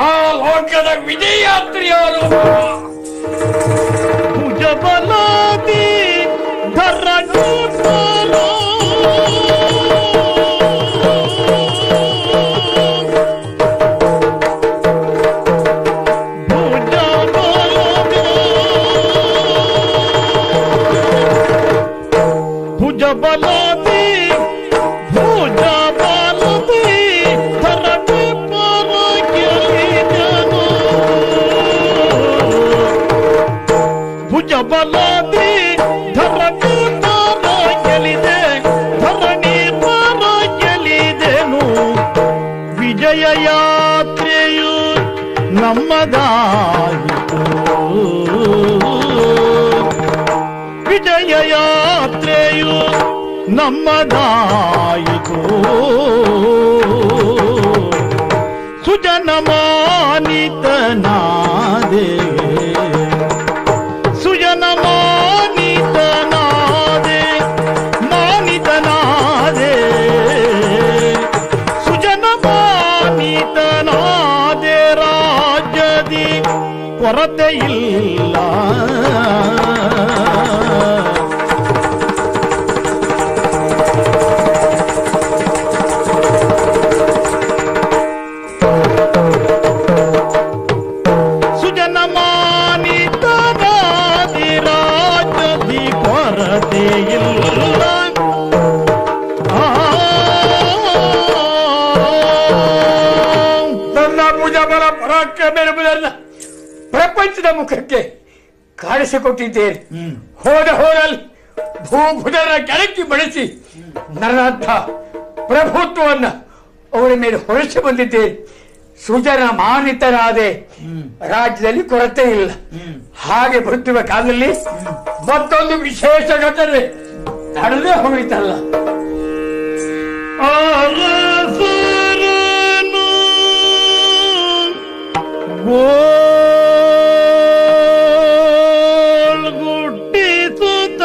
ಆ ಲೋಕದ ವಿಜಯಾತ್ರಿಯರು. ಭುಜಬಲಾದಿ ಧರಣಿ ಭುಜಬಲಾದಿ ಭುಜಬಲಾದಿ ಧರಣಿ ಪರ ಗೆಲಿದನು. ಭುಜಬಲಾದಿ ಧರಣಿ ಪರ ಗೆಲಿದೆ, ಧರಣಿ ಪರ ಗೆಲಿದೆನು. ವಿಜಯ ಯಾತ್ರೆಯು ನಮ್ಮದಾಯಿತು, ವಿಜಯ ಯಾತ್ರೆಯು ನಮ್ಮದಾಯಿತು. ಸುಜನ ಮಾನಿತನಾದೆ, ಸುಜನ ಮಾನಿತನಾದೆ, ಮಾನಿತನಾದೆ, ಸುಜನ ಮಾನಿತನಾದೆ. ರಾಜ್ಯದಿ ಕೊರತೆಯಿಲ್ಲ, ಸುಜನ ಮಾನಿತನಾದಿ ರಾಜ್ಯದಿ ಕೊರತೆಯಿಲ್ಲ. ನನ್ನ ಭುಜಬಲ ಪರಾಕ್ರಮ ಎನ್ನುವುದನ್ನು ಪ್ರಪಂಚದ ಮುಖಕ್ಕೆ ಕಾಣಿಸಿಕೊಟ್ಟಿದ್ದೇನೆ. ಹೋದ ಹೋರಲ್ಲಿ ಭೂಭುಜರ ಕೆಳಕ್ಕೆ ಬಳಸಿ ನನ್ನಂಥ ಪ್ರಭುತ್ವವನ್ನು ಅವರ ಮೇಲೆ ಹೊರಸಿ ಬಂದಿದ್ದೇನೆ. ಸುಜನ ಮಾನಿತನಾದೆ, ರಾಜ್ಯದಲ್ಲಿ ಕೊರತೆ ಇಲ್ಲ. ಹಾಗೆ ಬರುತ್ತಿರುವ ಕಾಲದಲ್ಲಿ ಮತ್ತೊಂದು ವಿಶೇಷ ಘಟನೆ ನಡೆದೇ ಹೋಯಿತಲ್ಲ. ಗುಟ್ಟಿಸುತ್ತ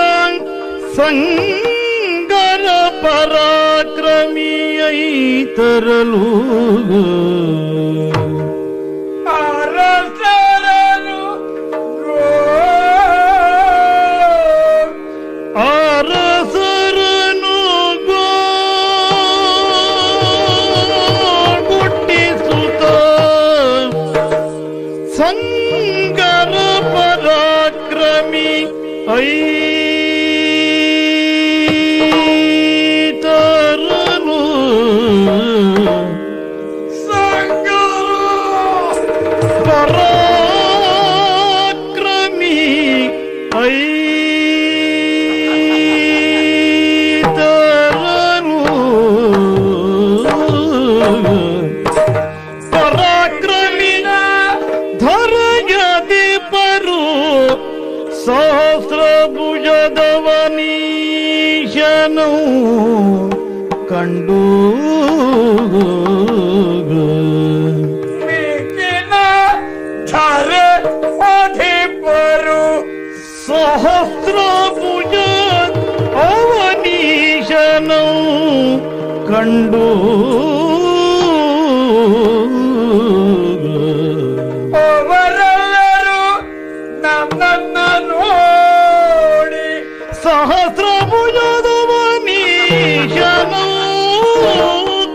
ಸಂಗರ ಪರಾಕ್ರಮಿಯೈ ತರಲು ಅರಸರನು ಗುಟ್ಟಿಸುತ್ತ ಸಂಗರ ಪರಾಕ್ರಮಿ ಐತರನು. ಸಂಗರ ಪರಾಕ್ರಮಿ ಐತರನು. ಪರಾಕ್ರಮಿನ ಧರಯದಿ ಪರು ಸಹಸ್ರ ಭುಜದವನೀಶನು ಕಂಡು ಅಧಿಪರು ಸಹಸ್ರ ಭುಜ ಅವನೀಶನು ಕಂಡು ಅವರೆಲ್ಲರೂ ನನ್ನನ್ನು ನೋಡಿ ಸಹಸ್ರ ಭುಜದವನೀಶನು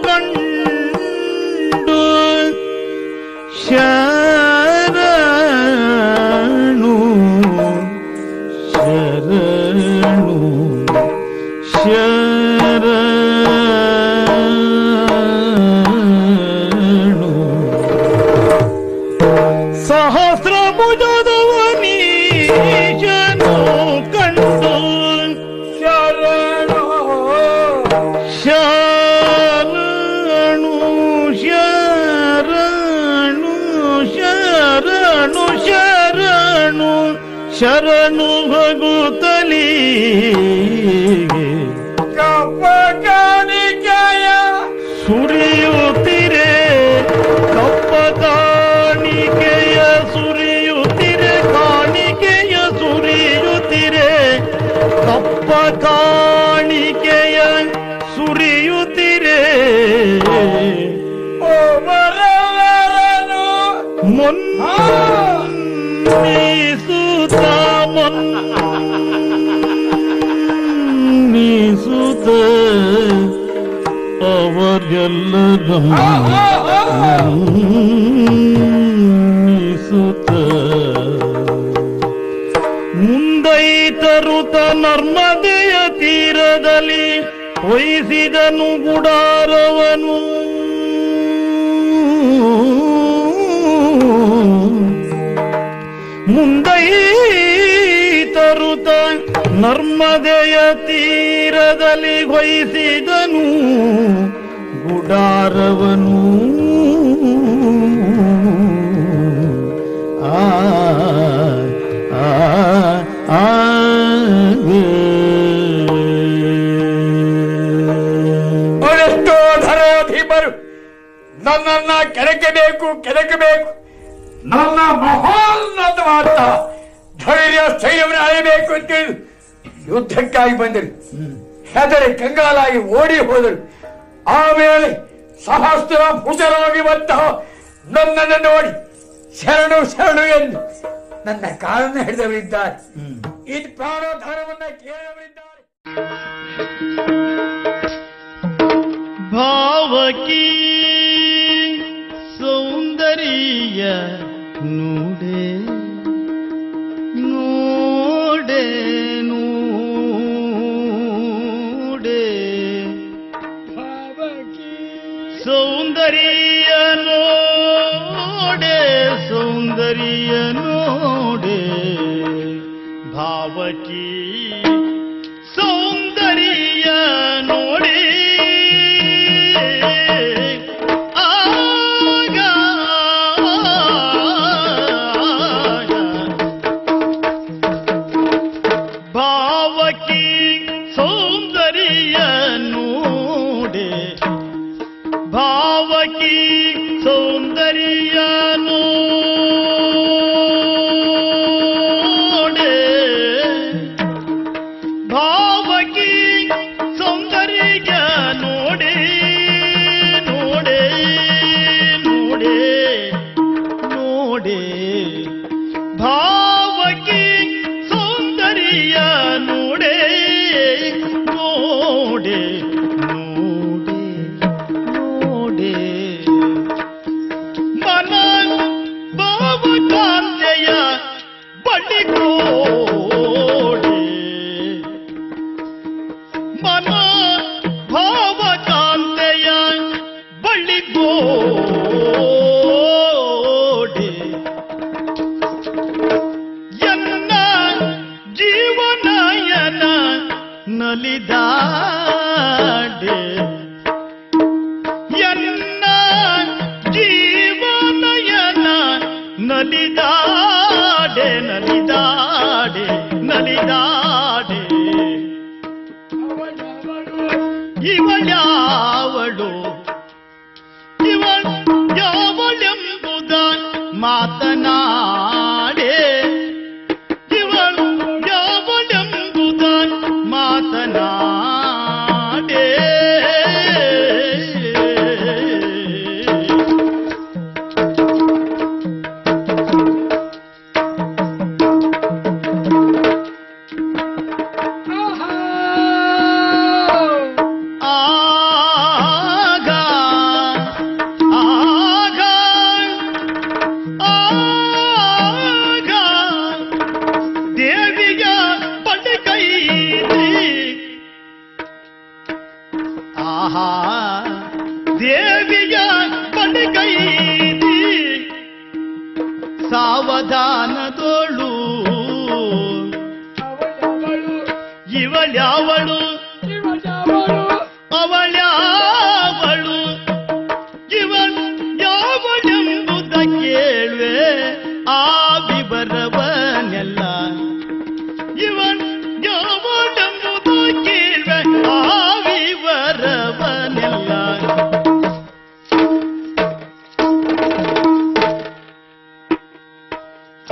ಕಂಡು ಶರಣು ಶರಣು ಶರಣು. ಸಹಸ್ರ ಭುಜದವನೀಶನು ಕಂಡು ಶರಣು ಶರಣು ಶರಣು ಶರಣು ಶರಣು ಶರಣು ಭಗುತ್ತಲಿ ಕಪ್ಪ ಕಾಣಿಕೆಯ ಸುರಿಯುತ್ತಿರೆ, ಕಪ್ಪ ಕಾಣಿಕೆಯ ಸುರಿಯುತ್ತಿರೆ, ಕಾಣಿಕೆಯ ಸುರಿಯುತ್ತಿರೆ, ಕಪ್ಪ ಕಾಣಿಕೆಯ ಸುರಿಯುತ್ತಿರೆ. ಅವರೆಲ್ಲರನ್ನು ಮೊನ್ನಿಸುತ್ತ ಮೊನ್ನಿಸುತ್ತ ಅವರೆಲ್ಲರ ಮೊನ್ನಿಸುತ್ತ ಮುಂದೈತರುತ ನರ್ಮದೆಯ ತೀರದಲ್ಲಿ ಒಯ್ಸಿದನು ಗುಡಾರವನು ಮುಂದೈತರುತ ನರ್ಮದೆಯ ತೀರದಲ್ಲಿ ಹೊಯ್ಸಿದನು ಗುಡಾರವನು ಆ ಅದೆಷ್ಟೋ ಧರಾಧೀಪರು ನನ್ನನ್ನ ಕೆಣಕಬೇಕು ನನ್ನ ಮಹೋನ್ನತವಾದ ಧೈರ್ಯ ಸ್ಥೈರ್ಯವನ್ನು ಅಳೆಯಬೇಕು ಅಂತೇಳಿ ಯುದ್ಧಕ್ಕಾಗಿ ಬಂದರು. ಹೆದರಿ ಕಂಗಾಲಾಗಿ ಓಡಿ ಹೋದರು. ಆಮೇಲೆ ಸಹಸ್ರ ಭುಜರಾಗಿ ಬಂತಹ ನನ್ನನ್ನು ನೋಡಿ ಶರಣು ಎಂದು ನನ್ನ ಕಾಲನ್ನು ಹಿಡಿದವರಿದ್ದಾರೆ. ಇದು ಪ್ರಾಣಾಧಾರವನ್ನ ಕೇಳಿದವರಿದ್ದಾರೆ. ಭಾವಕಿ ಸೌಂದರ್ಯ ನೋಡೆ ನೋಡೆ ನೋಡೆ ಸೌಂದರ್ಯ ನೋಡೆ ಸೌಂದರ್ಯ ನೋಡೆ ಭಾವಕಿ ಸೌಂದರ್ಯ ನೋಡೆ ಭಾವಕಿ ಸೌಂದರ್ಯ ನೋಡೆ ಭಾವಕಿ ಸೌಂದರ್ಯ ನೋಡೆ ಭಾವಕಿ ಸೌಂದರ್ಯ ನೋಡೆ ನೋಡೆ ನೋಡೆ ನೋಡೆ ಭಾವಕಿ ಸೌಂದರ್ಯ ನೋಡೆ ನೋಡೆ ನೋಡೆ ನೋಡೆ ಮನ ಭಾವಕಾಂತೆಯ ಬಳಿಗೋಡೆ ಮನ ಭಾವಕಾಂತೆಯ ಬಳಿಗೋಡೆ ಎನ್ನ ಜೀವನಯನ ನಲಿದಾಡೆ ಎನ್ನ ಜೀವನಯನ ನಲಿದಾಡೆ ನಲಿದಾಡೆ ನಲಿದಾಡೆ ಇವಳ್ಯಾವಳು ಯಾವಳೆಂಬುದ ಮಾತನಾಡೆ ಇವಳು ಯಾವಳೆಂಬುದ ಮಾತನಾಡೆ ಆಗ ಆಗ ಆಗ ದೇವಿಯ ಬಳಿಗೈದಿ ಆಹಾ ದೇವಿಯ ಬಳಿಗೈದಿ ಸಾವಧಾನದೋಳು ಇವಳ್ಯಾವಳು ಅವಳ್ಯಾವಳು ಇವಳು ಯಾವಳೆಂಬುದ ಕೇಳುವೆ ಆ ವಿವರವನ್ನೆಲ್ಲ ಇವಳು ಯಾವಳೆಂಬುದ ಕೇಳುವೆ ಆ ವಿವರವನ್ನೆಲ್ಲ ಆ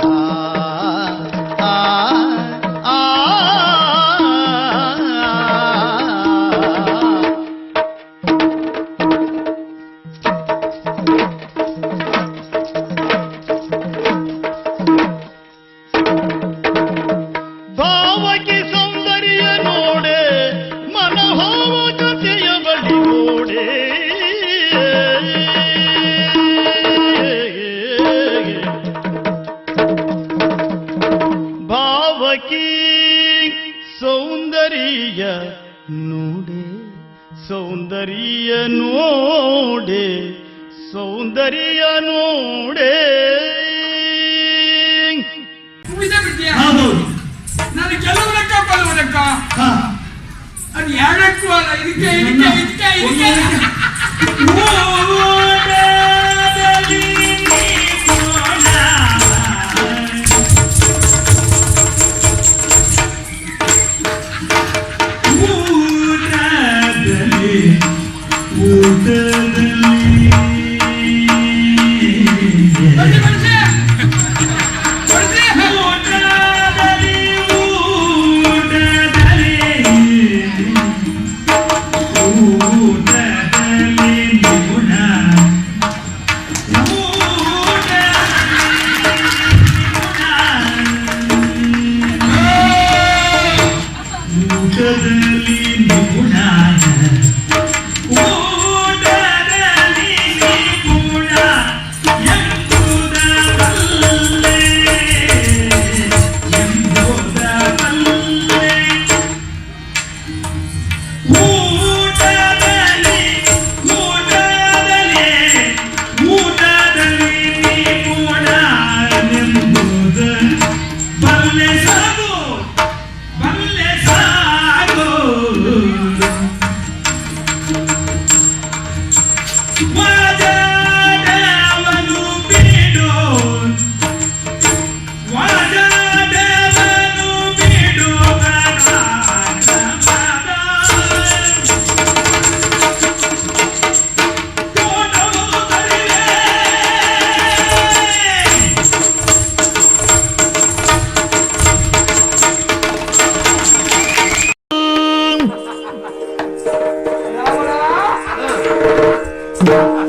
ಸೌಂದರ್ಯ ನೋಡೆ ಸೌಂದರ್ಯ ನೋಡೆ. ನಾನು ಕೆಲವರಕ್ಕ ಕೊಲ್ಲುವುದಕ್ಕ ಅದು ಎರಡಕ್ಕೂ ಅಲ್ಲ. ಇದಕ್ಕೆ ಇದಕ್ಕೆ ಇದಕ್ಕೆ ಇದಕ್ಕೆ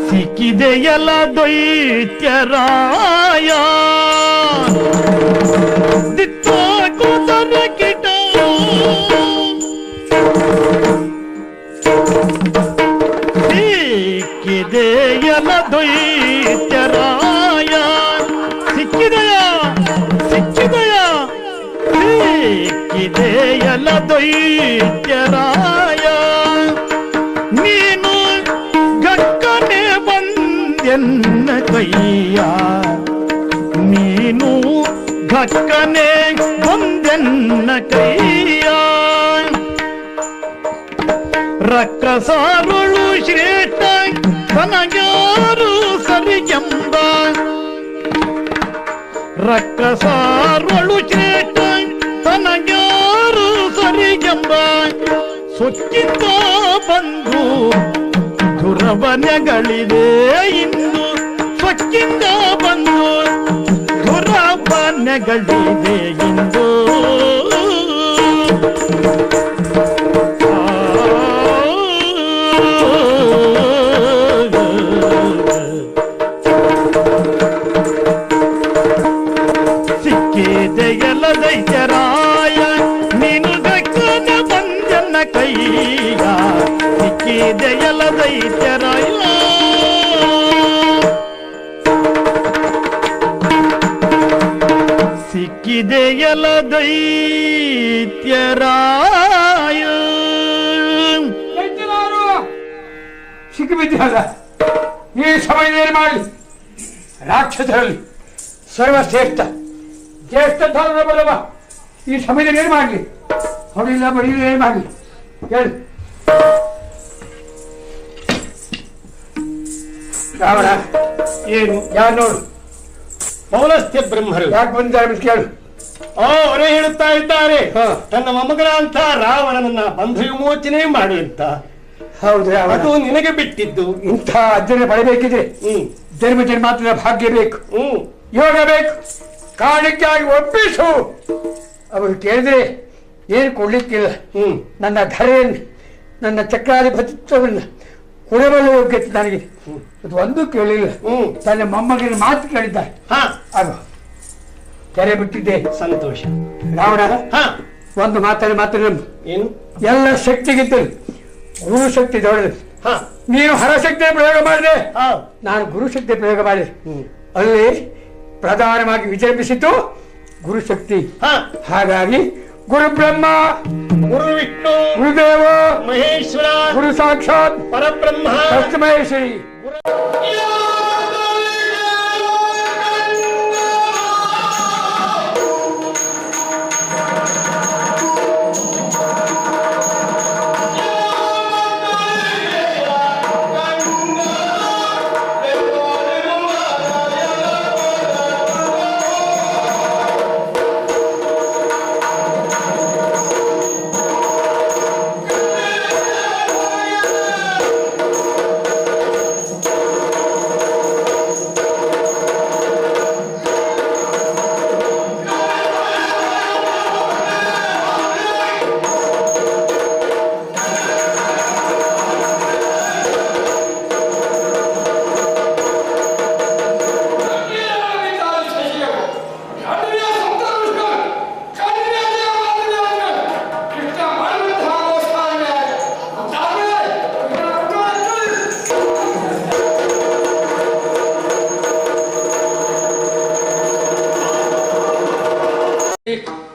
ಸಿಕ್ಕಿದೆಯಲ್ಲ ದೈತ್ಯರಾಯ ದಿತ್ತ ಕೂದರ ಕಿಟ ಸಿಕ್ಕಿದೆಯಲ್ಲ ದೈತ್ಯರಾಯ. ಸಿಕ್ಕಿದೆಯ ಸಿಕ್ಕಿದೆಯ ಸಿಕ್ಕಿದೆಯಲ್ಲ ದೈತ್ಯರಾಯ. ನೀನು ಗಕ್ಕನೆ ಬಂದೆನ್ನ ಕೈಯ ನೀನು ಗಕ್ಕನೆ ಬಂದೆನ್ನ ಕೈಯ. ರಕ್ಕಸಾರುಳು ಶ್ರೇಷ್ಠ ತನಗ್ಯಾರು ಸರಿಗೆಂಬ ರಕ್ಕಸಾರುಳು ಶ್ರೇಷ್ಠ ತನಗ್ಯಾರು ಸರಿಗೆಂಬ ಸೊಕ್ಕಿಂದ ಬಂದು ದುರವನೆಗಳಿದೆ ಇಂದು ಸೊಕ್ಕಿಂದ ಬಂದು ದುರವನೆಗಳಿದೆ ಇಂದು. ಸಿಕ್ಕಿದೆಯಲ್ಲ ದೈತ್ಯರಾಯ ನೀನು ಗಕ್ಕನ ಬಂದನ್ನ ಕೈಯ. ಸಿಕ್ಕಿದೆಯಲ್ಲ ದೈತ್ಯರಾಯ ಸಿಕ್ಕಿದೆಯಲ್ಲ ದೈತ್ಯರಾಯ. ಸಿಕ್ಕಿಬಿದ್ದಲ್ಲ ಈ ಸಮಯದಲ್ಲಿ ಮಾಡಿ ರಾಕ್ಷಸರಲ್ಲಿ ಸರ್ವಶ್ರೇಷ್ಠ ಜ್ಯೇಷ್ಠ ಧರ್ಮ ಬಲವ ಈ ಸಮಯದಲ್ಲಿ ಏನು ಮಾಡಲಿ? ಹೊಡಿಲ್ಲ ಬಡಿಲ್ಲ ಏನು ಮಾಡಲಿ ಹೇಳಿ ರಾವಣ. ಏನು ಯಾರು ನೋಡು ಪೌಲಸ್ತ್ಯ ಬ್ರಹ್ಮರು ಯಾಕೆ ಬಂದಿದ್ದಾರೆ ಕೇಳು. ಅವರೇ ಹೇಳುತ್ತಾ ಇದ್ದಾರೆ ತನ್ನ ಮೊಮ್ಮಗನಾಂತ ರಾವಣನನ್ನ ಬಂಧ ವಿಮೋಚನೆ ಮಾಡು ಅಂತ. ಹೌದು, ಅದು ನಿನಗೆ ಬಿಟ್ಟಿದ್ದು. ಇಂಥ ಅಜ್ಜನ ಪಡಬೇಕಿದ್ರೆ ಜನ್ಮ ಜನ್ಮಾಂತರದ ಭಾಗ್ಯ ಬೇಕು, ಯೋಗ ಬೇಕು. ಕಾರಣಕ್ಕಾಗಿ ಒಪ್ಪಿಸು. ಅವರು ಕೇಳಿದ್ರೆ ಏನು ಕೊಡ್ಲಿಕ್ಕಿಲ್ಲ. ನನ್ನ ಧರೆಯನ್ನು ನನ್ನ ಚಕ್ರಾಧಿಪತಿತ್ವವನ್ನು ಕೊಡಬಲ್ಲ ಯೋಗ್ಯತೆ ನನಗೆ ಅದು ಒಂದು ಕೇಳಿಲ್ಲ. ತನ್ನ ಮೊಮ್ಮಗನ ಮಾತು ಕೇಳಿದ್ದಾರೆ. ಅದು ತೆರೆ ಬಿಟ್ಟಿದ್ದೆ. ಸಂತೋಷ. ರಾವಣ ಒಂದು ಮಾತಾಡಿ ಏನು ಎಲ್ಲ ಶಕ್ತಿಗಿದ್ದರು ಗುರು ಶಕ್ತಿ ದೊಡ್ಡದು. ನೀನು ಹರಶಕ್ತಿಯ ಪ್ರಯೋಗ ಮಾಡಿದೆ, ನಾನು ಗುರುಶಕ್ತಿ ಪ್ರಯೋಗ ಮಾಡಿದೆ. ಅಲ್ಲಿ ಪ್ರಧಾನವಾಗಿ ವಿಜೃಂಭಿಸಿತು ಗುರುಶಕ್ತಿ. ಹಾಗಾಗಿ ಗುರು ಬ್ರಹ್ಮ ಗುರು ವಿಷ್ಣು ಗುರುದೇವ ಮಹೇಶ್ವರ ಗುರು ಸಾಕ್ಷಾತ್ ಪರಬ್ರಹ್ಮ ತಸ್ಮೈ ಶ್ರೀ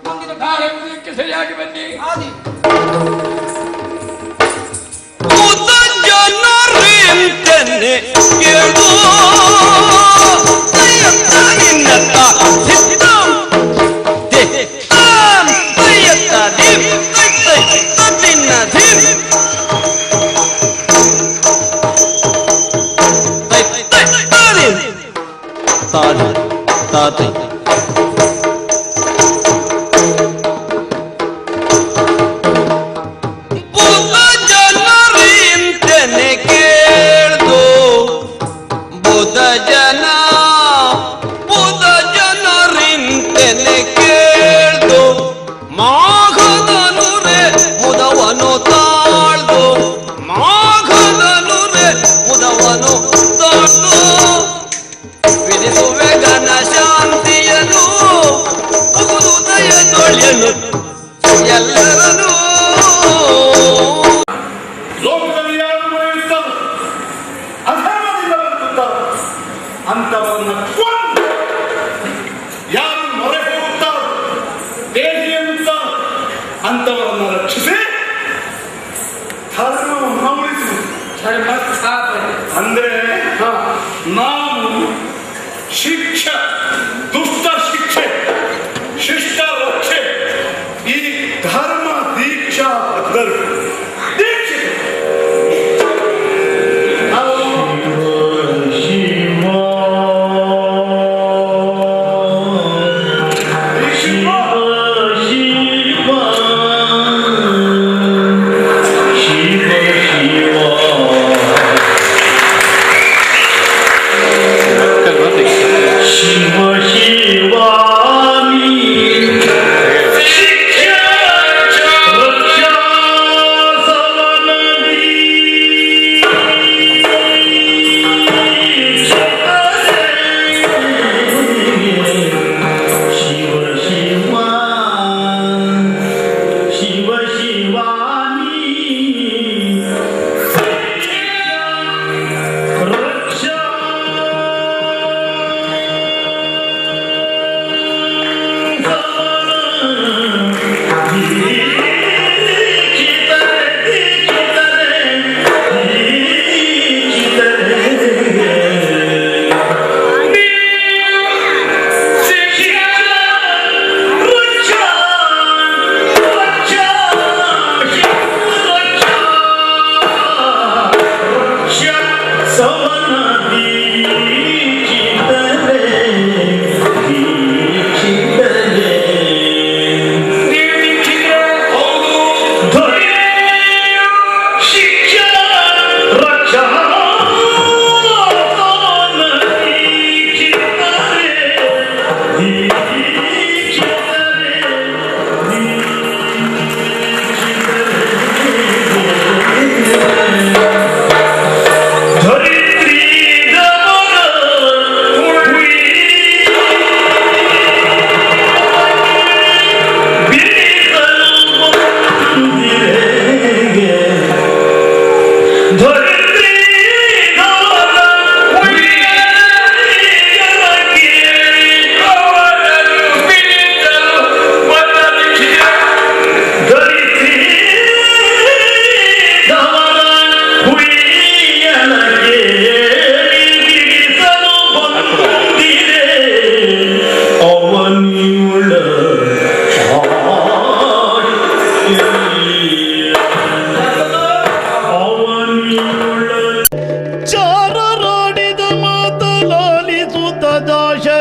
ಮುಂದಿನ ಕಾರ್ಯಕ್ಕೆ ಸರಿಯಾಗಿ ಬನ್ನಿ. ವಿಧಿಸುವೆ ಘನ ಶಾಂತಿಯನು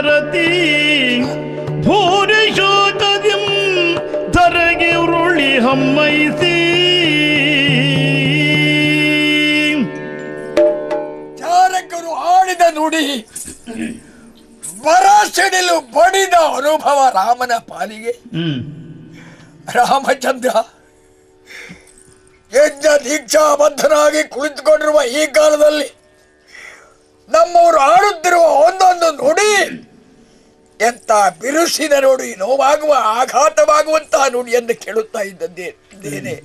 ರತಿ ಭೂರಿ ಶೋಕದಿಂ ಧರೆಗೆ ಉರುಳಿ ಹಮ್ಮೈಸಿ ಚಾರಕರು ಆಡಿದ ನುಡಿ ಬರಸಿಡಿಲು ಬಡಿದ ಅನುಭವ ರಾಮನ ಪಾಲಿಗೆ. ರಾಮಚಂದ್ರ ಯಜ್ಞ ದೀಕ್ಷಾಬದ್ಧನಾಗಿ ಕುಳಿತುಕೊಂಡಿರುವ ಈ ಕಾಲದಲ್ಲಿ ನಮ್ಮವರು ಆಡುತ್ತಿರುವ ಒಂದೊಂದು ನುಡಿ ಎಂತ ಬಿರುಸಿನ ನುಡಿ, ನೋವಾಗುವ ಆಘಾತವಾಗುವಂತಹ ನುಡಿಯನ್ನು ಕೇಳುತ್ತಾ ಇದ್ದೇನೆ.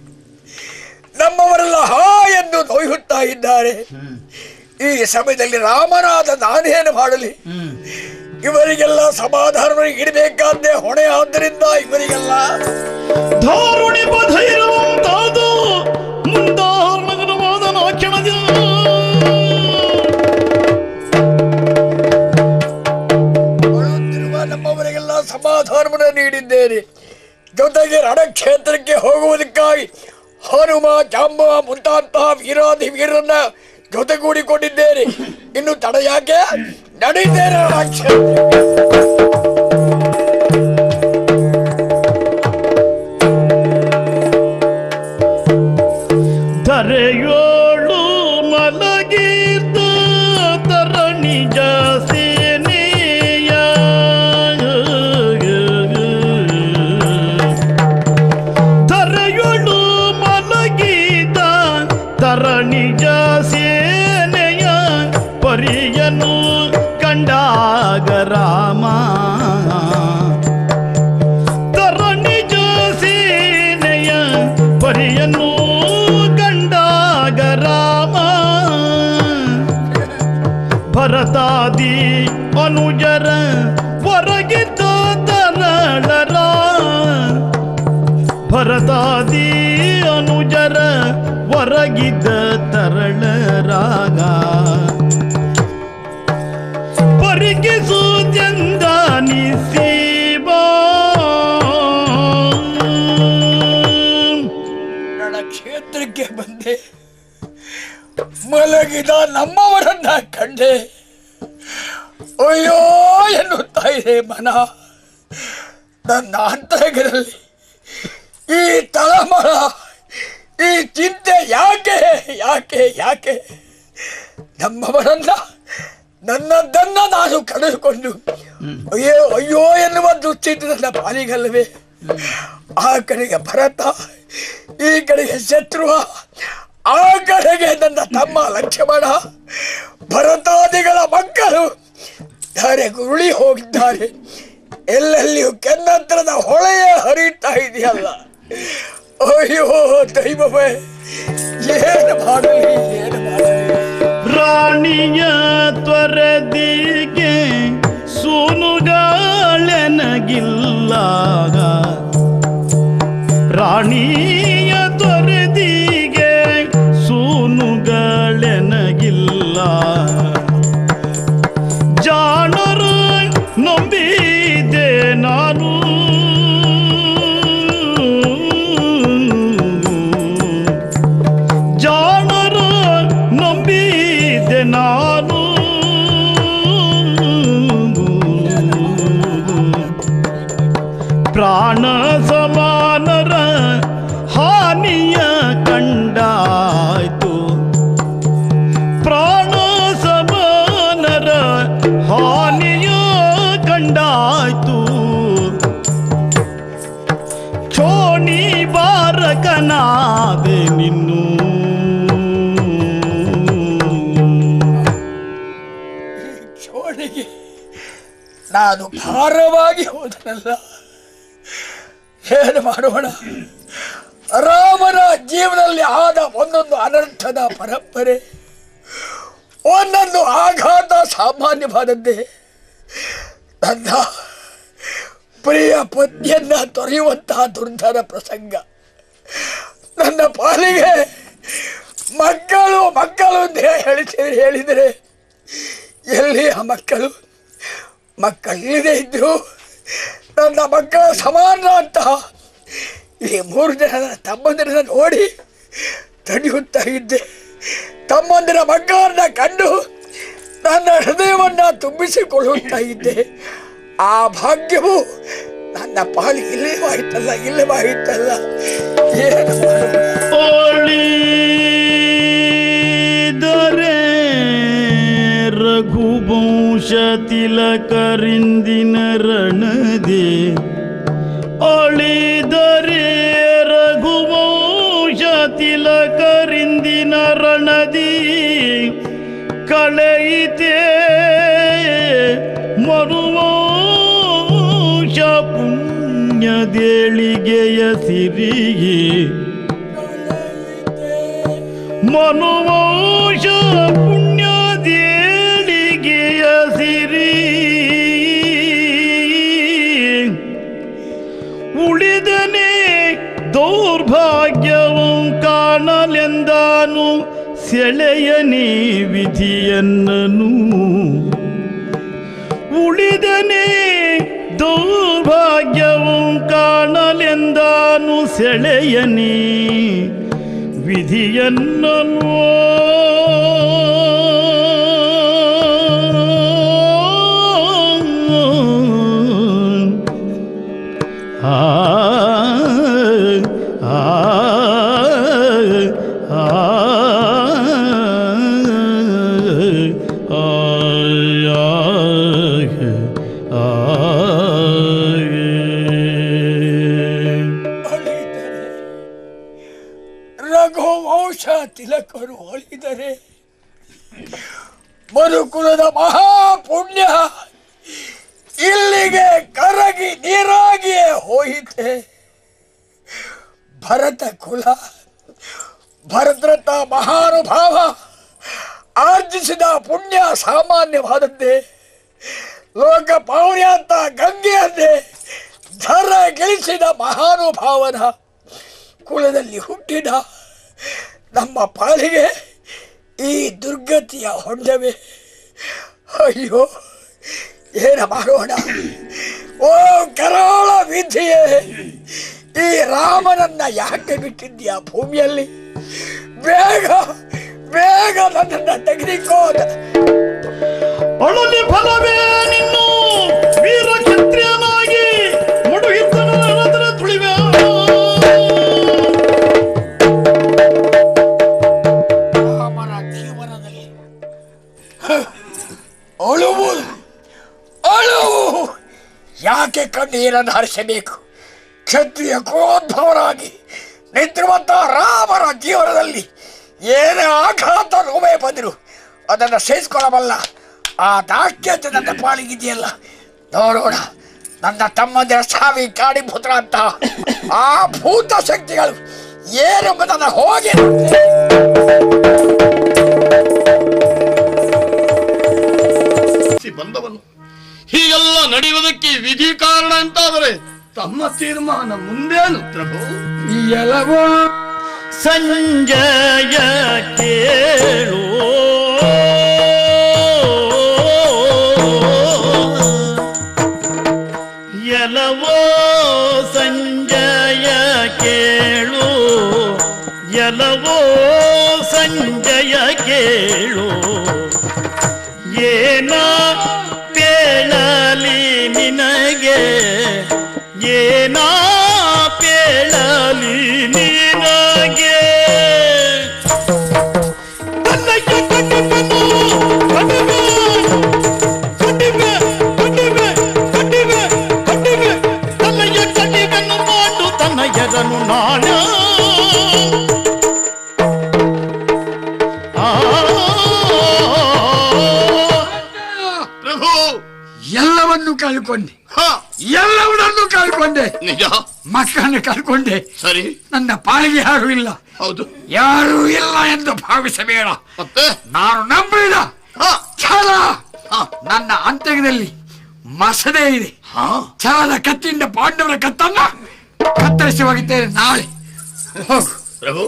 ನಮ್ಮವರೆಲ್ಲ ಹಾ ಎಂದು ನೋಯುತ್ತಾ ಇದ್ದಾರೆ. ಈ ಸಮಯದಲ್ಲಿ ರಾಮನಾದ ನಾನೇನು ಮಾಡಲಿ? ಇವರಿಗೆಲ್ಲ ಸಮಾಧಾನ ಇಡಬೇಕಾದ್ದೇ ಹೊಣೆ. ಆದ್ದರಿಂದ ಇವರಿಗೆಲ್ಲ ಧಾರುಣಿ ಬಧೈರುವಂತಾದ ಮುಂದಾರ್ಮಗನವಾದ ನಾಕ್ಷಣದ ನಮ್ಮವರಿಗೆಲ್ಲ ಸಮಾಧಾನವನ್ನು ನೀಡಿದ್ದೇನೆ. ಜೊತೆಗೆ ರಣಕ್ಷೇತ್ರಕ್ಕೆ ಹೋಗುವುದಕ್ಕಾಗಿ ಹನುಮ, ಜಾಂಬವ ಮುಂತಾಂತಹ ವೀರಾಧಿ ವೀರನ್ನ ಜೊತೆಗೂಡಿಕೊಂಡಿದ್ದೇನೆ. ಇನ್ನು ತಡ ಯಾಕೆ? ನಡೀತೇನೆ ರಣಕ್ಷೇತ್ರಕ್ಕೆ. ಧರೆಯೋಳು ಮಲಗಿದ್ದ ತರಣಿಜ ಸೇನೆಯ ಧರೆಯೋಳು ಮಲಗಿದ್ದ ತರಣಿಜ ಸೇನೆಯ ಪರಿಯನು ಕಂಡಾಗ ರಾಮ ತರಣಿಜ ಸೇನೆಯ ಪರಿಯನು ರಾಮ ಭರತಾದಿ ಅನುಜರ ಹೊರಗಿದ್ದ ತರಳರ ಭರತಾದಿ ಅನುಜರ ಹೊರಗಿದ್ದ ತರಳರಾಗ ಪರಿಗಿಸು ಚಂದ ನಿಸೀಬಾ ರಣಕ್ಷೇತ್ರಕ್ಕೆ ಬಂದೆ. ಮಲಗಿದ ನಮ್ಮವರನ್ನ ಕಂಡೆ. ಅಯ್ಯೋ ಎನ್ನುತ್ತಾ ಇದೆ ಮನ. ನನ್ನ ಅಂತರಗಳಲ್ಲಿ ಈ ತಳಮಳ, ಈ ಚಿಂತೆ ಯಾಕೆ ಯಾಕೆ ಯಾಕೆ? ನಮ್ಮವರನ್ನ, ನನ್ನದನ್ನ ನಾನು ಕಳೆದುಕೊಂಡು ಅಯ್ಯೋ ಅಯ್ಯೋ ಎನ್ನುವ ದುಸ್ಥಿತಿ ನನ್ನ ಪಾಲಿಗಲ್ಲವೇ? ಆ ಕಡೆಗೆ ಭರತ, ಈ ಕಡೆಗೆ ಶತ್ರುವ, ಆ ಕಡೆಗೆ ನನ್ನ ತಮ್ಮ ಲಕ್ಷ್ಮಣ, ಭರತಾದಿಗಳ ಮಕ್ಕಳು ಧರೆಗುರುಳಿ ಹೋಗಿದ್ದಾರೆ. ಎಲ್ಲೆಲ್ಲಿಯೂ ಕೆನ್ನಂತರದ ಹೊಳೆಯೇ ಹರಿಯುತ್ತಾ ಇದೆಯಲ್ಲ. ಅಯ್ಯೋ ದೈವವೇ, ಏನು ಮಾಡಲಿ ಏನು ಮಾಡಲಿ? ರಾಣಿಯ ತ್ವರದಿಗೆ ಸೂನುಗಾಳೆನಗಿಲ್ಲ, ರಾಣಿಯ ತ್ವರದಿಗೆ ಸೂನುಗಳೆನಗಿಲ್ಲ. ಜಾಣರ ನಂಬಿದೆ ನಾನು, ಜಾಣರ ನಂಬಿದೆ ನಾನು. ಪ್ರಾಣ ಸಮಾನರ ಹಾನಿಯ ಕಂಡಾಯ್ತು, ಪ್ರಾಣ ಸಮಾನರ ಹಾನಿಯ ಕಂಡಾಯ್ತು. ಚೋಣಿ ಬಾರಕನಾದೆ ನಿನ್ನು, ಚೋಣಿಗೆ ನಾನು ಭಾರವಾಗಿ ಹೋದನಲ್ಲ. ಏನು ಮಾಡೋಣ? ರಾಮನ ಜೀವನದಲ್ಲಿ ಆದ ಒಂದೊಂದು ಅನರ್ಥದ ಪರಂಪರೆ, ಒಂದೊಂದು ಆಘಾತ ಸಾಮಾನ್ಯವಾದದ್ದೇ. ನನ್ನ ಪ್ರಿಯ ಪತ್ನಿಯನ್ನ ತೊರೆಯುವಂತಹ ದುರ್ಧರ ಪ್ರಸಂಗ ನನ್ನ ಪಾಲಿಗೆ. ಮಕ್ಕಳು ಮಕ್ಕಳು ಅಂತ ಹೇಳಿದರೆ ಎಲ್ಲಿ ಆ ಮಕ್ಕಳು? ಮಕ್ಕಳಿಲ್ಲದೆ ಇದ್ರು ನನ್ನ ಮಕ್ಕಳ ಸಮಾನ ಅಂತ ಈ 3 ಜನ ತಮ್ಮಂದಿರನ್ನ ನೋಡಿ ತಡೆಯುತ್ತಾ ಇದ್ದೆ. ತಮ್ಮಂದಿರ ಮಕ್ಕಳನ್ನ ಕಂಡು ನನ್ನ ಹೃದಯವನ್ನ ತುಂಬಿಸಿಕೊಳ್ಳುತ್ತಾ ಇದ್ದೆ. ಆ ಭಾಗ್ಯವು ನನ್ನ ಪಾಲಿಗೆ ಇಲ್ಲವಾಯಿತಲ್ಲ. ಏನು ಒಳಿದರೆ ರಘುವಂಶ ತಿಲಕರಿಂದಿನ ರಣದೆ, ಒಳಿದರೆ ರಘುವಂಶ ತಿಲಕರಿಂದಿನ ರಣದಿ ಕಳೆಯಿತೆ ಮರುವಂಶ ಪುಣ್ಯದೇಳಿಗೆಯ ಸಿರಿಯೇ, ಮನುವಂಶ ಪುಣ್ಯದೇಳಿಗೆಯ ಸಿರಿ ಉಳಿದನೆ ದೌರ್ಭಾಗ್ಯವು ಕಾಣಲೆಂದಾನು ಸೆಳೆಯನೇ ವಿಧಿಯನ್ನನು, ಉಳಿದನೆ ದೌರ್ಭಾಗ್ಯವು ಕಾಣಲೆಂದಾನು ಸೆಳೆಯನೇ ವಿಧಿಯನ್ನನು. ಆ ಆ ರಘುವಂಶ ತಿಲಕರು ಒಲಿದರೆ ಮರುಕುಲದ ಮಹಾಪುಣ್ಯ ಇಲ್ಲಿಗೆ ಕರಗಿ ನೀರಾಗಿಯೇ ಹೋಯಿತೆ. ಭರತ ಕುಲ ಭರತರಥ ಮಹಾನುಭಾವ ಆರ್ಜಿಸಿದ ಪುಣ್ಯ ಸಾಮಾನ್ಯವಾದದ್ದೇ. ಲೋಕ ಪಾವನ್ಯಂತ ಗಂಗೆಯನ್ನೇ ಧರ ಗೆಳಿಸಿದ ಮಹಾನುಭಾವನ ಕುಲದಲ್ಲಿ ಹುಟ್ಟಿದ ನಮ್ಮ ಪಾಲಿಗೆ ಈ ದುರ್ಗತಿಯ ಹೊಂಡವೇ. ಅಯ್ಯೋ, ಏನ ಮಾಡೋಣ? ಓ ಕರಾಳ ವಿಧಿಯೇ, ಈ ರಾಮನನ್ನ ಯಾಕೆ ಬಿಟ್ಟಿದ್ದೀಯ ಭೂಮಿಯಲ್ಲಿ? ಬೇಗ ಬೇಗ ನನ್ನನ್ನು ತೆಗೆದುಕೋ. ಅಳಲಿ ಫಲವೇ ನಿನ್ನು ವೀರ ಕ್ಷತ್ರಿಯನಾಗಿ ಮುಡುಗಿದ್ದನು ನನ್ನದರ ತುಳಿವೆ. ರಾಮನ ಜೀವನದಲ್ಲಿ ಅಳುವು ಯಾಕೆ ಕಣ್ಣೀರನ್ನು ಹರಿಸಬೇಕು? ಕ್ಷತ್ರಿಯ ಕ್ರೋದ್ಭವರಾಗಿ ನಿಂತಿರುವಂತ ರಾಮನ ಜೀವನದಲ್ಲಿ ಏನೇ ಆಘಾತ ನೋವೇ ಬಂದರು ಅದನ್ನು ಸಹಿಸಿಕೊಳ್ಳಬಲ್ಲ ಆ ದಾಕ್ಯತೆ ನನ್ನ ಪಾಲಿಗಿದೆಯಲ್ಲ. ನೋಡೋಣ, ನನ್ನ ತಮ್ಮಂದಿರ ಸಾವಿ ಕಾಡಿಪುತ್ರ ಅಂತ ಆ ಭೂತ ಶಕ್ತಿಗಳು ಏನು ನನ್ನ ಹೋಗಿ ಬಂದವನು ಹೀಗೆಲ್ಲ ನಡೆಯುವುದಕ್ಕೆ ವಿಧಿ ಕಾರಣ ಅಂತಾದರೆ ತಮ್ಮ ತೀರ್ಮಾನ ಮುಂದೇನು ಪ್ರಭು? ಎಲ್ಲವೋ ಸಂಜಯ ಕೇಳು, ಎಲವೋ ಸಂಜಯ ಕೇಳು, ಎಲವೋ ಸಂಜಯ ಕೇಳು, ಏನ ಪೇಳಲಿ ನಿನಗೆ, ಏನ ಪೇಳಲಿ ನಿನಗೆ. ತನ್ನಯ್ಯ ಕಟ್ಟಿಬೆನು ಕಟ್ಟಿಬೆ, ಕಟ್ಟಿಬೆ ಕಟ್ಟಿಬೆ ಕಟ್ಟಿಬೆ ಕಟ್ಟಿಬೆ, ತನ್ನಯ್ಯ ಕಟ್ಟಿಬೆನ್ನು ಮಾಡು ತನ್ನಯ್ಯರನು ನಾಣ. ಪ್ರಭು, ಎಲ್ಲವನ್ನು ಕಳ್ಕೊಂಡೆ, ಎಲ್ಲವನ್ನೂ ಕಳ್ಕೊಂಡೆ. ನಿಜ, ಮಕ್ಕಳನ್ನು ಕಳ್ಕೊಂಡೆ. ಸರಿ, ನನ್ನ ಪಾಲಿಗೆ ಯಾರು ಇಲ್ಲ. ಹೌದು, ಯಾರೂ ಇಲ್ಲ ಎಂದು ಭಾವಿಸಬೇಡ. ಮತ್ತೆ ನಾನು ನಂಬಿದ ಛಲ ನನ್ನ ಅಂತರ್ಯದಲ್ಲಿ ಮಸದೆ ಇದೆ. ಛಲದ ಕತ್ತಿಯಿಂದ ಪಾಂಡವರ ಕತ್ತನ್ನ ಕತ್ತರಿಸಿ ಹೋಗಿದ್ದೇನೆ ನಾಳೆ. ಹೋಗು ಪ್ರಭು,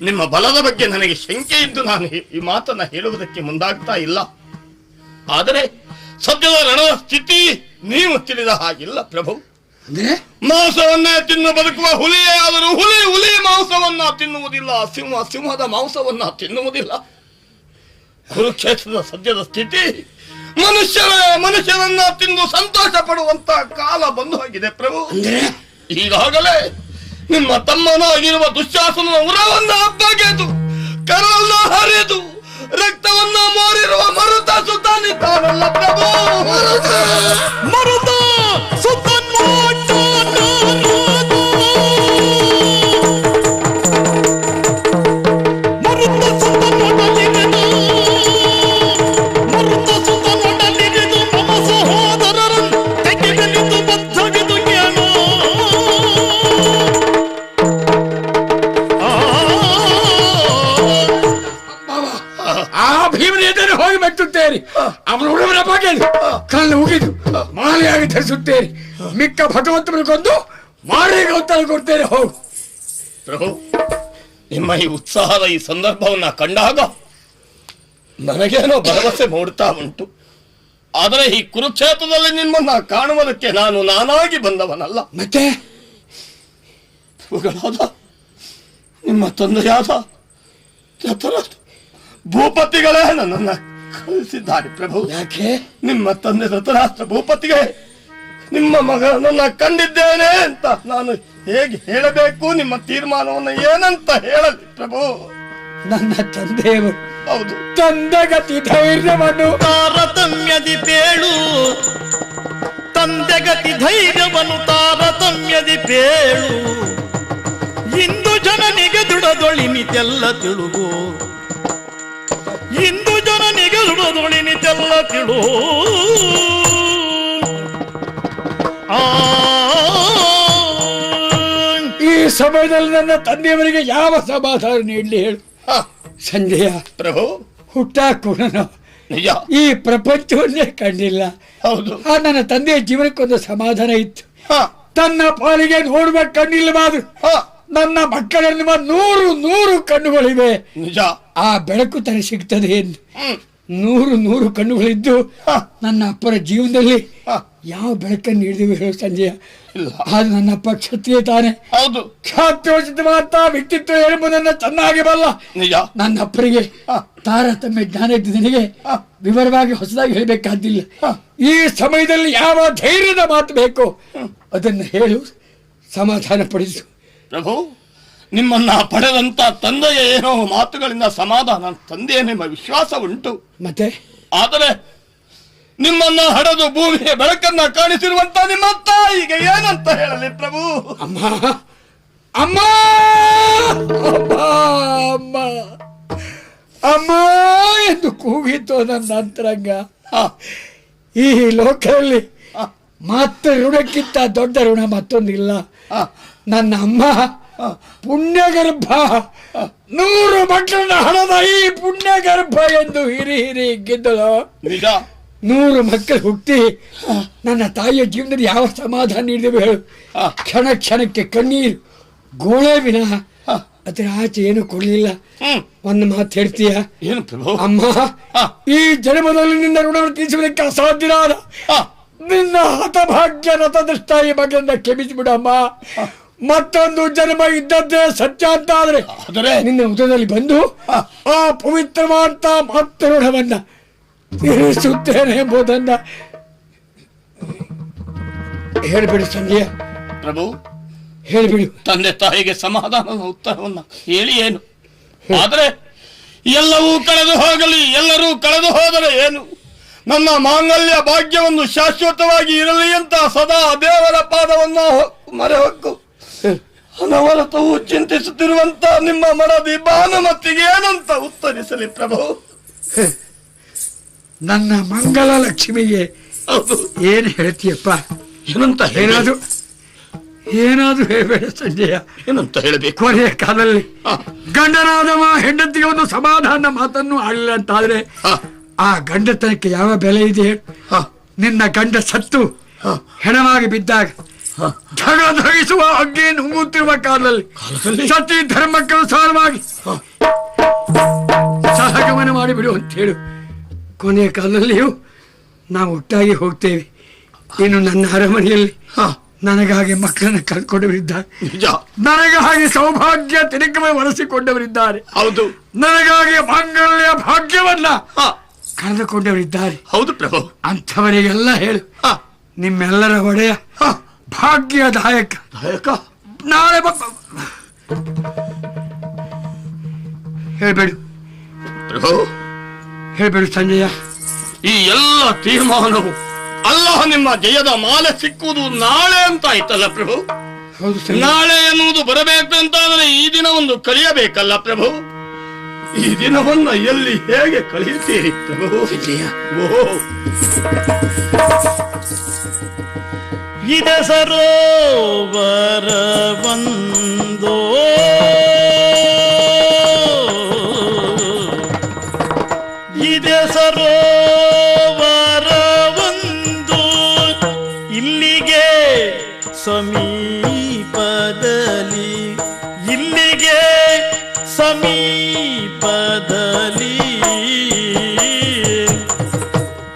ನಿಮ್ಮ ಬಲದ ಬಗ್ಗೆ ನನಗೆ ಶಂಕೆ ಇದ್ದು ನಾನು ಈ ಮಾತನ್ನ ಹೇಳುವುದಕ್ಕೆ ಮುಂದಾಗ್ತಾ ಇಲ್ಲ. ಆದರೆ ಸದ್ಯದ ರಣದ ಸ್ಥಿತಿ ನೀವು ತಿಳಿದ ಹಾಗಿಲ್ಲ ಪ್ರಭು. ಮಾಂಸವನ್ನೇ ತಿನ್ನು ಬದುಕುವ ಹುಲಿಯೇ ಆದರೂ ಹುಲಿ ಮಾಂಸವನ್ನ ತಿನ್ನುವುದಿಲ್ಲ, ಸಿಂಹದ ಮಾಂಸವನ್ನ ತಿನ್ನುವುದಿಲ್ಲ. ಕುರುಕ್ಷೇತ್ರದ ಸದ್ಯದ ಸ್ಥಿತಿ ಮನುಷ್ಯರನ್ನ ತಿಂದು ಸಂತೋಷ ಪಡುವಂತ ಕಾಲ ಬಂದು ಹೋಗಿದೆ ಪ್ರಭು. ಈಗಾಗಲೇ ನಿಮ್ಮ ತಮ್ಮನಾಗಿರುವ ದುಶ್ಯಾಸನ ಉರವನ್ನ ಬಗೆದು ಕರವನ್ನ ಹರಿದು ರಕ್ತವನ್ನ ಮೋರಿರುವ ಮರುತ ಸುತ್ತಾನಿದ್ದಾನಲ್ಲ ಪ್ರಭು. ಮರುತ ಹೋಗಿ ಮೆಟ್ಟುತ್ತೇರಿ, ಅವನ ಹುಡುಗರ ಬಗ್ಗೆ ಕಣ್ಣು ಉಗಿದು ಮಾಲೆಯಾಗಿ ಧರಿಸುತ್ತೇರಿ. ಮಿಕ್ಕ ಭಗವಂತನ ಕೊಂದು ಮಾರಿಗೆ ಉತ್ತರ ಕೊಡ್ತೇನೆ. ಹೋಗು ಪ್ರಭು. ನಿಮ್ಮ ಈ ಉತ್ಸಾಹದ ಈ ಸಂದರ್ಭವನ್ನ ಕಂಡಾಗ ನನಗೇನೋ ಭರವಸೆ ಮೂಡ್ತಾ ಉಂಟು. ಆದರೆ ಈ ಕುರುಕ್ಷೇತ್ರದಲ್ಲಿ ನಿಮ್ಮನ್ನ ಕಾಣುವುದಕ್ಕೆ ನಾನು ನಾನಾಗಿ ಬಂದವನಲ್ಲ. ಮತ್ತೆ ಪ್ರಭುಗಳಾದ ನಿಮ್ಮ ತಂದೆಯಾದ ಭೂಪತಿಗಳೇ ನನ್ನನ್ನ ಕಳಿಸಿದ್ದಾರೆ ಪ್ರಭು. ಯಾಕೆ? ನಿಮ್ಮ ತಂದೆ ಧೃತರಾಷ್ಟ್ರ ಭೂಪತಿಗೆ ನಿಮ್ಮ ಮಗನನ್ನ ಕಂಡಿದ್ದೇನೆ ಅಂತ ನಾನು ಹೇಗೆ ಹೇಳಬೇಕು? ನಿಮ್ಮ ತೀರ್ಮಾನವನ್ನು ಏನಂತ ಹೇಳಲಿ ಪ್ರಭು? ನನ್ನ ತಂದೆಯವರು ಹೌದು, ತಂದೆಗತಿ ಧೈರ್ಯವನ್ನು ತಾರತಮ್ಯದಿ ಬೇಳು, ತಂದೆಗತಿ ಧೈರ್ಯವನ್ನು ತಾರತಮ್ಯದಿ ಬೇಳು. ಇಂದು ಜನನಿಗೆ ದುಡದೊಳಿನಿತೆಲ್ಲ ತಿಳುಗು, ಇಂದು ಜನನಿಗೆ ದುಡದೊಳಿನಿತೆಲ್ಲ ತಿಳು. ಈ ಸಮಯದಲ್ಲಿ ನನ್ನ ತಂದೆಯವರಿಗೆ ಯಾವ ಸಮಾಧಾನ ನೀಡಲಿ ಹೇಳು? ಸಂಜಯ ಪ್ರಭು, ಹುಟ್ಟಾಕೊಂಡು ನಿಜ ಈ ಪ್ರಪಂಚವನ್ನೇ ಕಂಡಿಲ್ಲ. ಹೌದು, ನನ್ನ ತಂದೆಯ ಜೀವನಕ್ಕೊಂದು ಸಮಾಧಾನ ಇತ್ತು. ತನ್ನ ಪಾಲಿಗೆ ನೋಡುವ ಕಣ್ಣಿಲ್ಲವಾದ್ರು ನನ್ನ ಮಕ್ಕಳನ್ನುವ 100 ಕಣ್ಣುಗಳಿವೆ. ನಿಜ, ಆ ಬೆಳಕು ತರ ಸಿಗ್ತದೆ ಎಂದು 100 ಕಣ್ಣುಗಳಿದ್ದು ನನ್ನ ಅಪ್ಪರ ಜೀವನದಲ್ಲಿ ಯಾವ ಬೆಳಕನ್ನು ನೀಡಿದೆವು ಹೇಳು ಸಂಜಯ? ಅದು ನನ್ನಪ್ಪ ಕ್ಷತ್ರಿಯ ತಾನೆ. ಹೌದು, ಖ್ಯಾತ್ಯೋಚಿತವಾದ ವ್ಯಕ್ತಿತ್ವ ಎಂಬುದನ್ನು ಚೆನ್ನಾಗಿ ಬಲ್ಲ. ನಿಜ, ನನ್ನ ಅಪ್ಪರಿಗೆ ತಾರತಮ್ಯ ಜ್ಞಾನ ಇದ್ದ ನನಗೆ ವಿವರವಾಗಿ ಹೊಸದಾಗಿ ಹೇಳಬೇಕಾದಿಲ್ಲ. ಈ ಸಮಯದಲ್ಲಿ ಯಾವ ಧೈರ್ಯದ ಮಾತು ಬೇಕು ಅದನ್ನು ಹೇಳು, ಸಮಾಧಾನ ಪಡಿಸು. ಪ್ರಭು, ನಿಮ್ಮನ್ನ ಪಡೆದಂತ ತಂದೆಯ ಏನೋ ಮಾತುಗಳಿಂದ ಸಮಾಧಾನ ತಂದೆಯ ನಿಮ್ಮ ವಿಶ್ವಾಸ ಉಂಟು. ಮತ್ತೆ ಆದರೆ ನಿಮ್ಮನ್ನ ಹಡೆದು ಭೂಮಿಯ ಬೆಳಕನ್ನ ಕಾಣಿಸಿರುವಂತ ನಿಮ್ಮ ತಾಯಿಗೆ ಏನಂತ ಹೇಳಲಿ ಪ್ರಭು? ಅಮ್ಮ ಅಮ್ಮ ಅಮ್ಮ ಅಮ್ಮ ಅಮ್ಮ ಎಂದು ಕೂಗಿತು ನನ್ನ ಅಂತರಂಗ. ಈ ಲೋಕದಲ್ಲಿ ಮಾತ್ರ ಋಣಕ್ಕಿಂತ ದೊಡ್ಡ ಋಣ ಮತ್ತೊಂದಿಲ್ಲ. ನನ್ನ ಅಮ್ಮ ಪುಣ್ಯಗರ್ಭ, 100 ಮಕ್ಕಳನ್ನ ಹಣದ ಈ ಪುಣ್ಯಗರ್ಭ ಎಂದು ಹಿರಿ ಗೆದ್ದಳು. ನಿಜ, 100 ಮಕ್ಕಳು ಹುಟ್ಟಿ ನನ್ನ ತಾಯಿಯ ಜೀವನದಲ್ಲಿ ಯಾವ ಸಮಾಧಾನ ನೀಡಿದೆವು ಹೇಳು? ಕ್ಷಣ ಕ್ಷಣಕ್ಕೆ ಕಣ್ಣೀರು ಗೋಳೆ ವಿನಃ ಅದರ ಆಚೆ ಏನು ಕೊಡಲಿಲ್ಲ. ಒಂದು ಮಾತು ಹೇಳ್ತೀಯ? ಏನು ಪ್ರಭು? ಅಮ್ಮ, ಈ ಜನ್ಮದಲ್ಲಿ ನಿನ್ನ ಋಣವನ್ನು ತೀರಿಸುವುದಕ್ಕೆ ಅಸಾಧ್ಯನಾದ ನಿನ್ನ ಹತಭಾಗ್ಯ ರಥದೃಷ್ಟ ಈ ಮಗನನ್ನ ಕ್ಷಮಿಸಿಬಿಡಮ್ಮ. ಮತ್ತೊಂದು ಜನ್ಮ ಇದ್ದದ್ದೇ ಸತ್ಯ ಅಂತ ಆದ್ರೆ ನಿನ್ನ ಉದಯದಲ್ಲಿ ಬಂದು ಆ ಪವಿತ್ರವಾದ ಮಾತ್ರ ಋಣವನ್ನ ತೀರಿಸುತ್ತೇನೆ ಎಂಬುದನ್ನ ಹೇಳ್ಬಿಡು ಸಂಜಯ. ಪ್ರಭು, ಹೇಳ್ಬಿಡು. ತಂದೆ ತಾಯಿಗೆ ಸಮಾಧಾನದ ಉತ್ತರವನ್ನ ಹೇಳಿ ಏನು? ಆದರೆ ಎಲ್ಲವೂ ಕಳೆದು ಹೋಗಲಿ, ಎಲ್ಲರೂ ಕಳೆದು ಹೋದರೆ ಏನು? ನನ್ನ ಮಾಂಗಲ್ಯ ಭಾಗ್ಯವನ್ನು ಶಾಶ್ವತವಾಗಿ ಇರಲಿ ಅಂತ ಸದಾ ದೇವರ ಪಾದವನ್ನು ಮರೆ ಹೊಕ್ಕು ಅನವರತವು ಚಿಂತಿಸುತ್ತಿರುವಂತ ನಿಮ್ಮ ಮಡದಿ ಭಾನುಮತಿಗೆ ಏನಂತ ಉತ್ತರಿಸಲಿ ಪ್ರಭು? ನನ್ನ ಮಂಗಲ ಲಕ್ಷ್ಮಿಗೆ ಏನು ಹೇಳ್ತೀಯಪ್ಪ? ಏನಂತ ಏನಾದ್ರು ಹೇಳಬೇಡ ಸಂಜಯ. ಏನಂತ ಹೇಳಬೇಕು? ಕೊನೆಯ ಕಾಲದಲ್ಲಿ ಗಂಡನಾದವ ಹೆಂಡತಿಗೆ ಒಂದು ಸಮಾಧಾನ ಮಾತನ್ನು ಆಡಲಿಲ್ಲ ಅಂತಾದ್ರೆ ಆ ಗಂಡತನಕ್ಕೆ ಯಾವ ಬೆಲೆ ಇದೆ? ನಿನ್ನ ಗಂಡ ಸತ್ತು ಹೆಣವಾಗಿ ಬಿದ್ದಾಗ ಧಗಿಸುವ ಅಗ್ನಿ ನುಂಗುತ್ತಿರುವ ಕಾಲದಲ್ಲಿ ಸತಿ ಧರ್ಮಕ್ಕನುಸಾರವಾಗಿ ಸಹಗಮನ ಮಾಡಿಬಿಡು ಅಂತ ಹೇಳು. ಕೊನೆಯ ಕಾಲದಲ್ಲಿಯೂ ನಾವು ಒಟ್ಟಾಗಿ ಹೋಗ್ತೇವೆ. ಇನ್ನು ನನ್ನ ಅರಮನೆಯಲ್ಲಿ ನನಗಾಗಿ ಮಕ್ಕಳನ್ನು ಕಳ್ಕೊಂಡವರಿದ್ದಾರೆ. ನಿಜ. ನನಗಾಗಿ ಸೌಭಾಗ್ಯ ತಿರುಗಮೆ ಒರೆಸಿಕೊಂಡವರಿದ್ದಾರೆ. ಹೌದು. ನನಗಾಗಿ ಮಾಂಗಲ್ಯ ಭಾಗ್ಯವನ್ನ ಕಳೆದುಕೊಂಡವರಿದ್ದಾರೆ. ಹೌದು ಪ್ರಭು. ಅಂಥವರಿಗೆಲ್ಲ ಹೇಳು, ನಿಮ್ಮೆಲ್ಲರ ಒಡೆಯ ಭಾಗ್ಯದಾಯಕ ನಾಳೆ ಹೇಳ್ಬೇಡು ಪ್ರಭು, ಹೇಳ್ಬೇಡು ಸಂಜಯ. ಈ ಎಲ್ಲ ತೀರ್ಮಾನವು ಅಲ್ಲಾಹ ನಿಮ್ಮ ಜಯದ ಮಾಲೆ ಸಿಕ್ಕುವುದು ನಾಳೆ ಅಂತ ಆಯ್ತಲ್ಲ ಪ್ರಭು. ಹೌದು, ನಾಳೆ ಎನ್ನುವುದು ಬರಬೇಕಂತಾದ್ರೆ ಈ ದಿನ ಒಂದು ಕಳಿಯಬೇಕಲ್ಲ ಪ್ರಭು. ಈ ದಿನವನ್ನ ಎಲ್ಲಿ ಹೇಗೆ ಕಳೆಯುತ್ತೀರಿ ಪ್ರಭು? ಓಹೋ, ಇದೆ ಸರೋವರ ಬಂದೋ ಇದೆ ಸರೋವರ ಒಂದು ಇಲ್ಲಿಗೆ ಸಮೀಪದಲ್ಲಿ ಇಲ್ಲಿಗೆ ಸಮೀಪದಲ್ಲಿ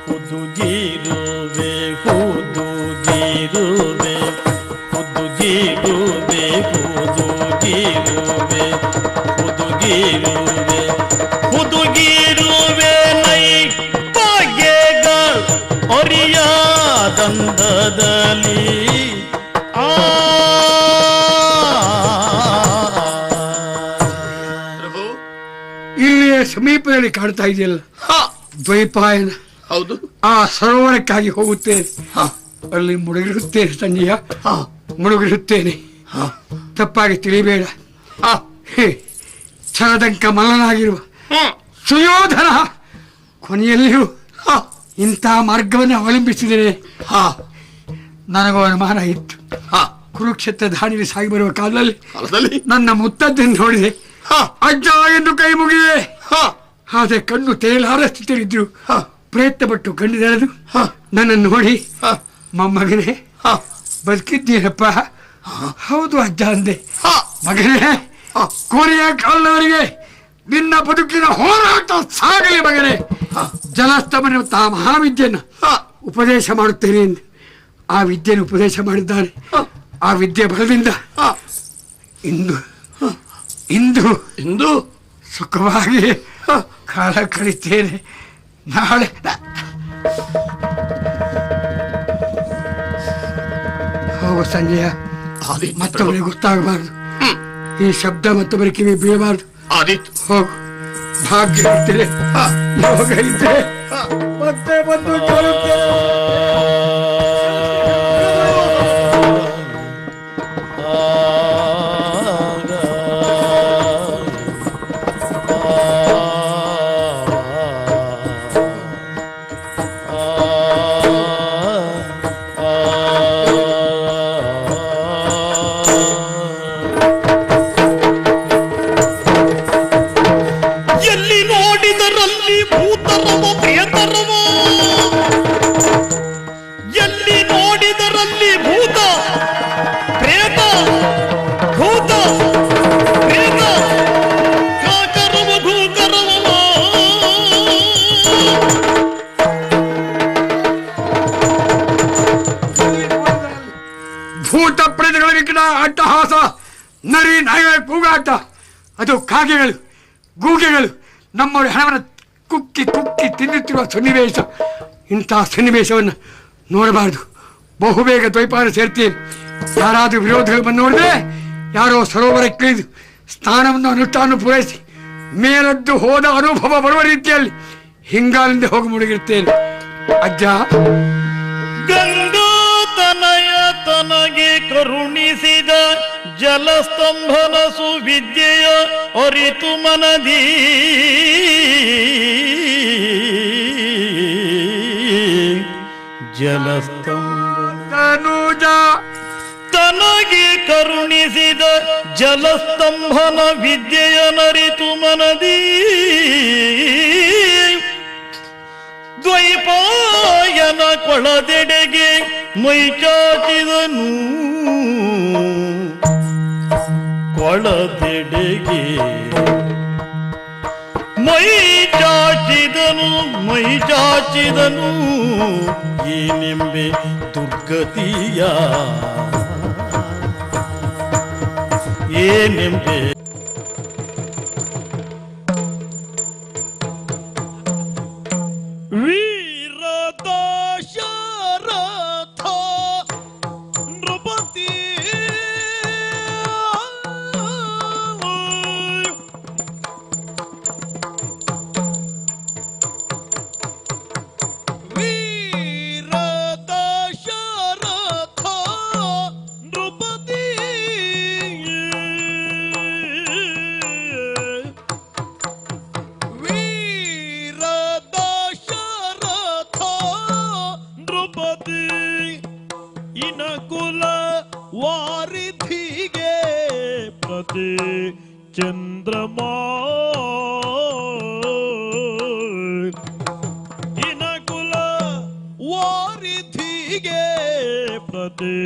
ಹುದುಗಿರುವೆ ಹುದುಗಿರುವೆ ಹುದುಗಿರುವೆ ಹುದುಗಿರುವೆ ಹುದುಗಿರುವೆ ಹುದುಗಿರುವೆ ನೈ ಬಗೆಗಳು ಒರಿಯಾದಂದದಲ್ಲಿ ಇಲ್ಲಿಯ ಸಮೀಪದಲ್ಲಿ ಕಾಣ್ತಾ ಇದೆಯಲ್ಲ ದ್ವೈಪಾಯನ. ಹೌದು. ಆ ಸರೋವರಕ್ಕಾಗಿ ಹೋಗುತ್ತೇನೆ, ಅಲ್ಲಿ ಮುಳುಗಿರುತ್ತೇನೆ ಸಂಜಯ, ಮುಳುಗಿರುತ್ತೇನೆ. ತಪ್ಪಾಗಿ ತಿಳಿಬೇಡ. ಛಲದಂಕ ಮಲ್ಲನಾಗಿರುವ ಸುಯೋಧನ ಕೊನೆಯಲ್ಲಿಯೂ ಇಂಥ ಮಾರ್ಗವನ್ನು ಅವಲಂಬಿಸಿದರೆ ನನಗೂ ಅನುಮಾನ ಇತ್ತು. ಕುರುಕ್ಷೇತ್ರ ದಾಳಿಯಲ್ಲಿ ಸಾಗಿ ಬರುವ ಕಾಲದಲ್ಲಿ ನನ್ನ ಮುತ್ತದ್ದನ್ನು ನೋಡಿದೆ, ಅಜ್ಜ ಎಂದು ಕೈ ಮುಗಿದೆ. ಆದರೆ ಕಣ್ಣು ತೇಲಾರ ಸ್ಥಿತಿಯಲ್ಲಿದ್ರು. ಪ್ರಯತ್ನ ಪಟ್ಟು ಕಣ್ಣಿದೆಳೆದು ನನ್ನನ್ನು ನೋಡಿ, ಮೊಮ್ಮಗನೇ ಬದುಕಿದ್ದೀನಪ್ಪ. ಹೌದು ಅಜ್ಜ ಅಂದೆ. ಮಗನೇ, ಕೊನೆಯ ಕಾಲದವರೆಗೆ ನಿನ್ನ ಬದುಕಿನ ಹೋರಾಟ ಸಾಗಲಿ ಮಗನೇ. ಜಲಸ್ತಮನ ಮಹಾವಿದ್ಯೆಯನ್ನು ಉಪದೇಶ ಮಾಡುತ್ತೇನೆ ಎಂದು ಆ ವಿದ್ಯೆಯನ್ನು ಉಪದೇಶ ಮಾಡಿದ್ದಾನೆ. ಆ ವಿದ್ಯೆ ಬಲದಿಂದ ಇಂದು ಇಂದು ಇಂದು ಸುಖವಾಗಿ ಕಾಲ ಕಳಿತೇನೆ. ನಾಳೆ ಹೋಗು ಸಂಜಯ, ಮತ್ತೊಬ್ಬರಿಗೆ ಗೊತ್ತಾಗಬಾರ್ದು. ಈ ಶಬ್ದ ಮತ್ತೊಬ್ಬರಿಗೆ ಕಿವಿ ಬೀಳಬಾರ್ದು. ಹೋಗು, ಭಾಗ್ಯ ಇದ್ದರೆ ಯೋಗ ಇದ್ದರೆ ಮತ್ತೆ ಬಂದು ಕೇಳುತ್ತೇನೆ. ಭೂತ ಪ್ರೇತಗಳ ಅಟ್ಟಹಾಸ, ನರಿ ನಾಯ ಕೂಗಾಟ, ಅದು ಕಾಗೆಗಳು ಗೂಗೆಗಳು ನಮ್ಮ ಹಣವನ್ನು ಕುಕ್ಕಿ ಕುಕ್ಕಿ ತಿನ್ನುತ್ತಿರುವ ಸನ್ನಿವೇಶ. ಇಂತಹ ಸನ್ನಿವೇಶವನ್ನು ನೋಡಬಾರ್ದು. ಬಹುಬೇಗ ದ್ವೈಪಾನ ಸೇರ್ತೀನಿ. ಯಾರಾದರೂ ವಿರೋಧಿಗಳು ಬಂದು ನೋಡಿದ್ರೆ, ಯಾರೋ ಸರೋವರಕ್ಕೆ ಇಳಿದು ಸ್ನಾನವನ್ನು ಅನುಷ್ಠಾನ ಪೂರೈಸಿ ಮೇಲದ್ದು ಹೋದ ಅನುಭವ ಬರುವ ರೀತಿಯಲ್ಲಿ ಹಿಂಗಾಲಿಂದ ಹೋಗಿ ಮುಳುಗಿರುತ್ತೇನೆ. ಅಜ್ಜ, ಗಂಗಾತನಯ ತನಗೆ ಕರುಣಿಸಿದ ಜಲಸ್ತಂಭನ ಸುವಿದ್ಯೆಯ ಅರಿತು ಮನದಿ ಜಲಸ್ತಂಭನ ತನಗೆ ಕರುಣಿಸಿದ ಜಲಸ್ತಂಭನ ವಿದ್ಯೆಯನರಿತು ಮನದಿ ದ್ವೈಪಾಯನ ಕೊಳದೆಡೆಗೆ ಮೈಚಾಚಿದನು ಕೊಳದೆಡೆಗೆ ಮೈಚಾಚಿದನು ಈ ನಿಂಬೆ ದುರ್ಗ ಗತಿಯ ಏನೆಂಬೆ ವೀರದಾಶರಥ ನೃಪತಿ ವೀರದಾಶರಥ ನೃಪತಿ ವೀರದಾಶರಥ ನೃಪತಿ ಇನಕುಲ ವಾರಿಧಿಗೆ ಪ್ರತಿ ಚಂದ್ರಮಾ ಇನಕುಲ ವಾರಿಧಿಗೆ ಪ್ರತಿ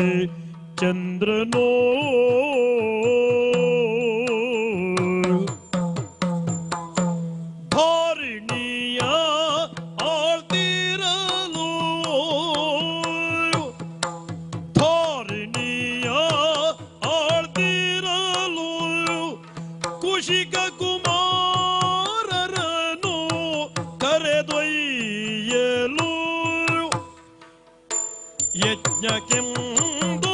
ಚಂದ್ರನೋ ಧಾರಿಣಿಯ ಆಳ್ತಿರಲು ಧಾರಿಣಿಯ ಆಳ್ತಿರಲು ಕುಶಿಕ ಕುಮಾರರನು ಕರೆದೊಯ್ಯಲು ಯಜ್ಞಕ್ಕೆಂದು